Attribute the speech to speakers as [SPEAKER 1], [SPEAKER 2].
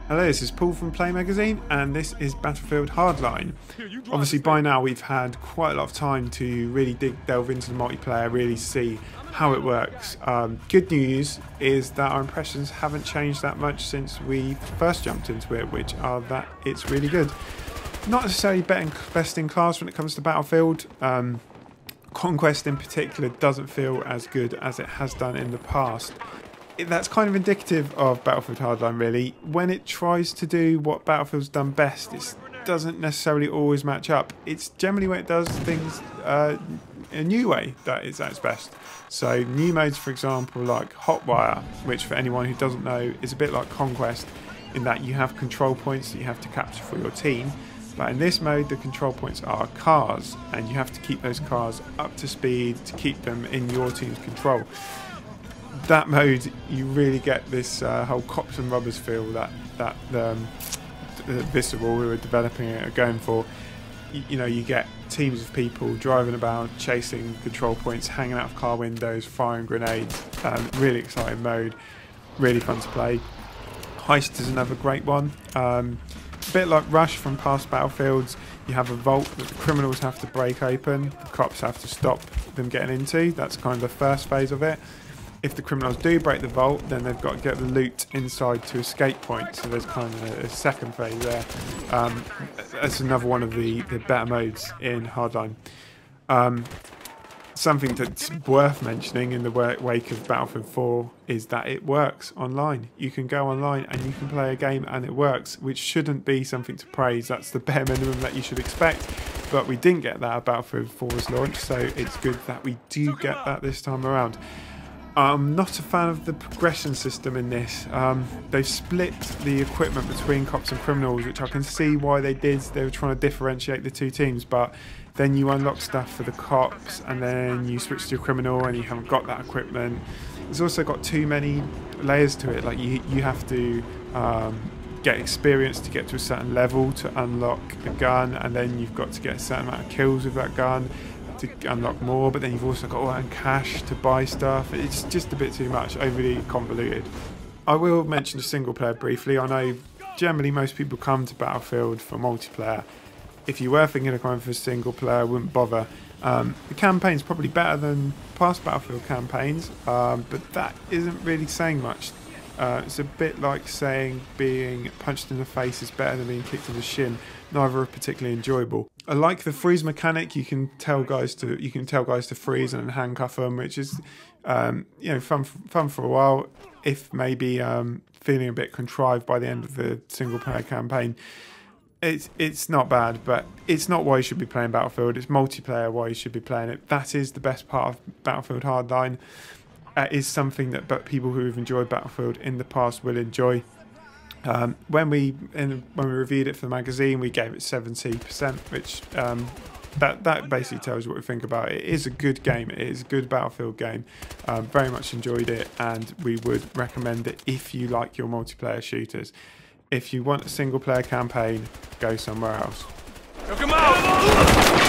[SPEAKER 1] Hello, this is Paul from Play Magazine, and this is Battlefield Hardline. Obviously, by now we've had quite a lot of time to really delve into the multiplayer, really see how it works. Good news is that our impressions haven't changed that much since we first jumped into it, which are that it's really good. Not necessarily best in class when it comes to Battlefield. Conquest in particular doesn't feel as good as it has done in the past. That's kind of indicative of Battlefield Hardline, really. When it tries to do what Battlefield's done best, it doesn't necessarily always match up. It's generally when it does things in a new way that it's at its best. So new modes, for example, like Hotwire, which for anyone who doesn't know is a bit like Conquest in that you have control points that you have to capture for your team. But in this mode, the control points are cars, and you have to keep those cars up to speed to keep them in your team's control. That mode, you really get this whole cops and robbers feel that Visceral, who are developing it, are going for. You know, you get teams of people driving about, chasing control points, hanging out of car windows, firing grenades. Really exciting mode, really fun to play. Heist is another great one. A bit like Rush from past Battlefields, you have a vault that the criminals have to break open, the cops have to stop them getting into. That's kind of the first phase of it. If the criminals do break the vault, then they've got to get the loot inside to escape point. So there's kind of a second phase there. That's another one of the better modes in Hardline. Something that's worth mentioning in the wake of Battlefield 4 is that it works online. You can go online and you can play a game and it works, which shouldn't be something to praise. That's the bare minimum that you should expect. But we didn't get that at Battlefield 4's launch, so it's good that we do get that this time around. I'm not a fan of the progression system in this. They've split the equipment between cops and criminals, which I can see why they did. They were trying to differentiate the two teams, but then you unlock stuff for the cops and then you switch to your criminal and you haven't got that equipment. It's also got too many layers to it. Like you have to get experience to get to a certain level to unlock a gun, and then you've got to get a certain amount of kills with that gun to unlock more, but then you've also got to earn cash to buy stuff. It's just a bit too much, overly convoluted. I will mention the single player briefly. I know generally most people come to Battlefield for multiplayer. If you were thinking of going for single player, I wouldn't bother. The campaign's probably better than past Battlefield campaigns, but that isn't really saying much. It's a bit like saying being punched in the face is better than being kicked in the shin. Neither are particularly enjoyable. I like the freeze mechanic. You can tell guys to freeze and handcuff them, which is you know, fun for a while. If maybe feeling a bit contrived by the end of the single player campaign. It's not bad, but it's not why you should be playing Battlefield. It's multiplayer why you should be playing it. That is the best part of Battlefield Hardline. Is something that people who have enjoyed Battlefield in the past will enjoy. When we reviewed it for the magazine, we gave it 70%, which that basically tells you what we think about it. It is a good game. It is a good Battlefield game. Very much enjoyed it, and we would recommend it if you like your multiplayer shooters. If you want a single player campaign, go somewhere else.
[SPEAKER 2] Come out!